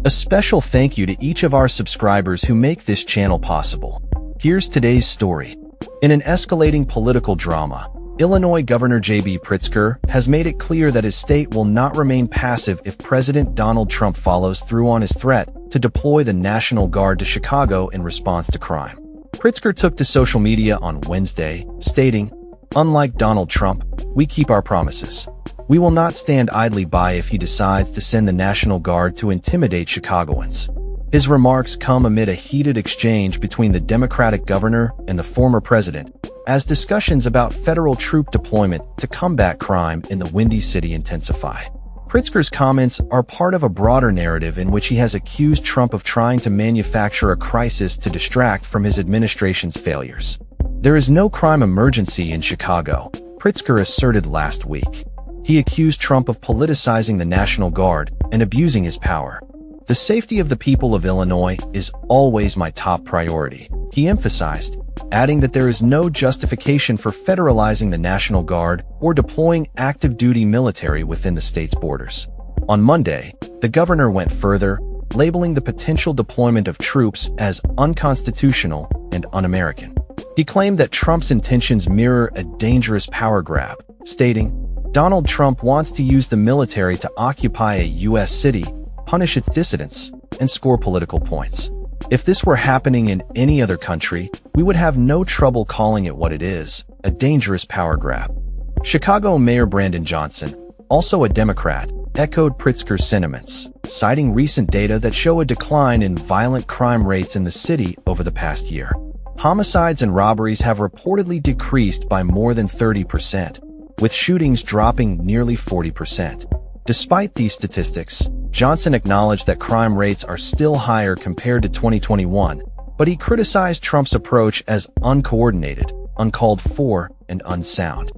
A special thank you to each of our subscribers who make this channel possible. Here's today's story. In an escalating political drama, Illinois Governor JB Pritzker has made it clear that his state will not remain passive if President Donald Trump follows through on his threat to deploy the National Guard to Chicago in response to crime. Pritzker took to social media on Wednesday, stating, "Unlike Donald Trump, we keep our promises. We will not stand idly by if he decides to send the National Guard to intimidate Chicagoans." His remarks come amid a heated exchange between the Democratic governor and the former president, as discussions about federal troop deployment to combat crime in the Windy City intensify. Pritzker's comments are part of a broader narrative in which he has accused Trump of trying to manufacture a crisis to distract from his administration's failures. "There is no crime emergency in Chicago," Pritzker asserted last week. He accused Trump of politicizing the National Guard and abusing his power. "The safety of the people of Illinois is always my top priority," he emphasized, adding that there is no justification for federalizing the National Guard or deploying active-duty military within the state's borders. On Monday, the governor went further, labeling the potential deployment of troops as unconstitutional and un-American. He claimed that Trump's intentions mirror a dangerous power grab, stating, "Donald Trump wants to use the military to occupy a U.S. city, punish its dissidents, and score political points. If this were happening in any other country, we would have no trouble calling it what it is, a dangerous power grab." Chicago Mayor Brandon Johnson, also a Democrat, echoed Pritzker's sentiments, citing recent data that show a decline in violent crime rates in the city over the past year. Homicides and robberies have reportedly decreased by more than 30%, with shootings dropping nearly 40%. Despite these statistics, Johnson acknowledged that crime rates are still higher compared to 2021, but he criticized Trump's approach as uncoordinated, uncalled for, and unsound.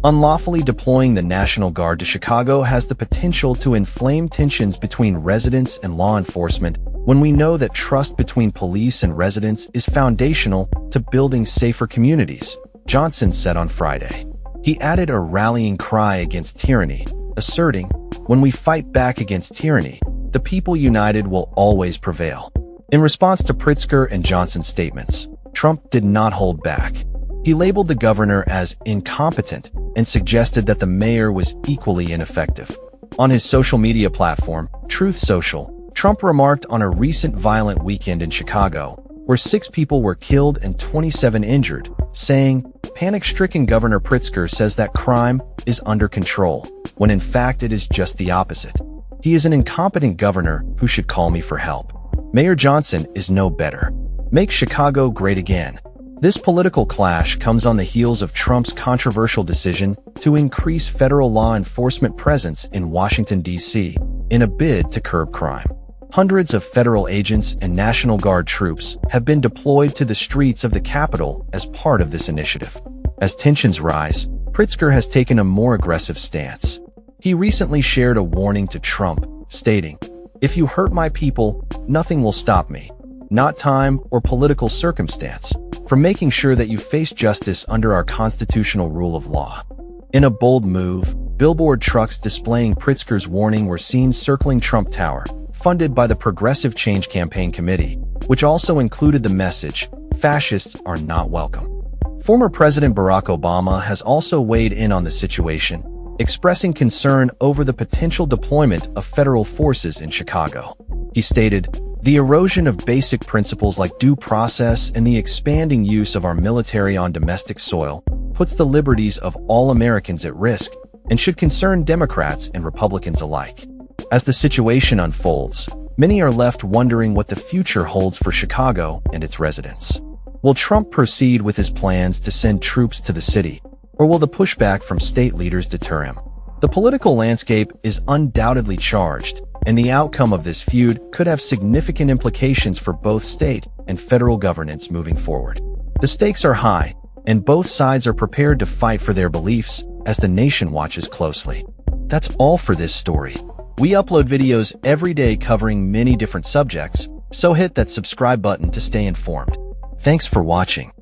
Unlawfully deploying the National Guard to Chicago has the potential to inflame tensions between residents and law enforcement when we know that trust between police and residents is foundational to building safer communities, Johnson said on Friday. He added a rallying cry against tyranny, asserting, "When we fight back against tyranny, the people united will always prevail." In response to Pritzker and Johnson's statements, Trump did not hold back. He labeled the governor as incompetent and suggested that the mayor was equally ineffective. On his social media platform, Truth Social, Trump remarked on a recent violent weekend in Chicago, where 6 people were killed and 27 injured, saying, "Panic-stricken Governor Pritzker says that crime is under control, when in fact it is just the opposite. He is an incompetent governor who should call me for help. Mayor Johnson is no better. Make Chicago great again." This political clash comes on the heels of Trump's controversial decision to increase federal law enforcement presence in Washington, D.C., in a bid to curb crime. Hundreds of federal agents and National Guard troops have been deployed to the streets of the Capitol as part of this initiative. As tensions rise, Pritzker has taken a more aggressive stance. He recently shared a warning to Trump, stating, "If you hurt my people, nothing will stop me, not time or political circumstance, from making sure that you face justice under our constitutional rule of law." In a bold move, billboard trucks displaying Pritzker's warning were seen circling Trump Tower, funded by the Progressive Change Campaign Committee, which also included the message, "Fascists are not welcome." Former President Barack Obama has also weighed in on the situation, expressing concern over the potential deployment of federal forces in Chicago. He stated, "The erosion of basic principles like due process and the expanding use of our military on domestic soil puts the liberties of all Americans at risk and should concern Democrats and Republicans alike." As the situation unfolds, many are left wondering what the future holds for Chicago and its residents. Will Trump proceed with his plans to send troops to the city, or will the pushback from state leaders deter him? The political landscape is undoubtedly charged, and the outcome of this feud could have significant implications for both state and federal governance moving forward. The stakes are high, and both sides are prepared to fight for their beliefs as the nation watches closely. That's all for this story. We upload videos every day covering many different subjects, so hit that subscribe button to stay informed. Thanks for watching.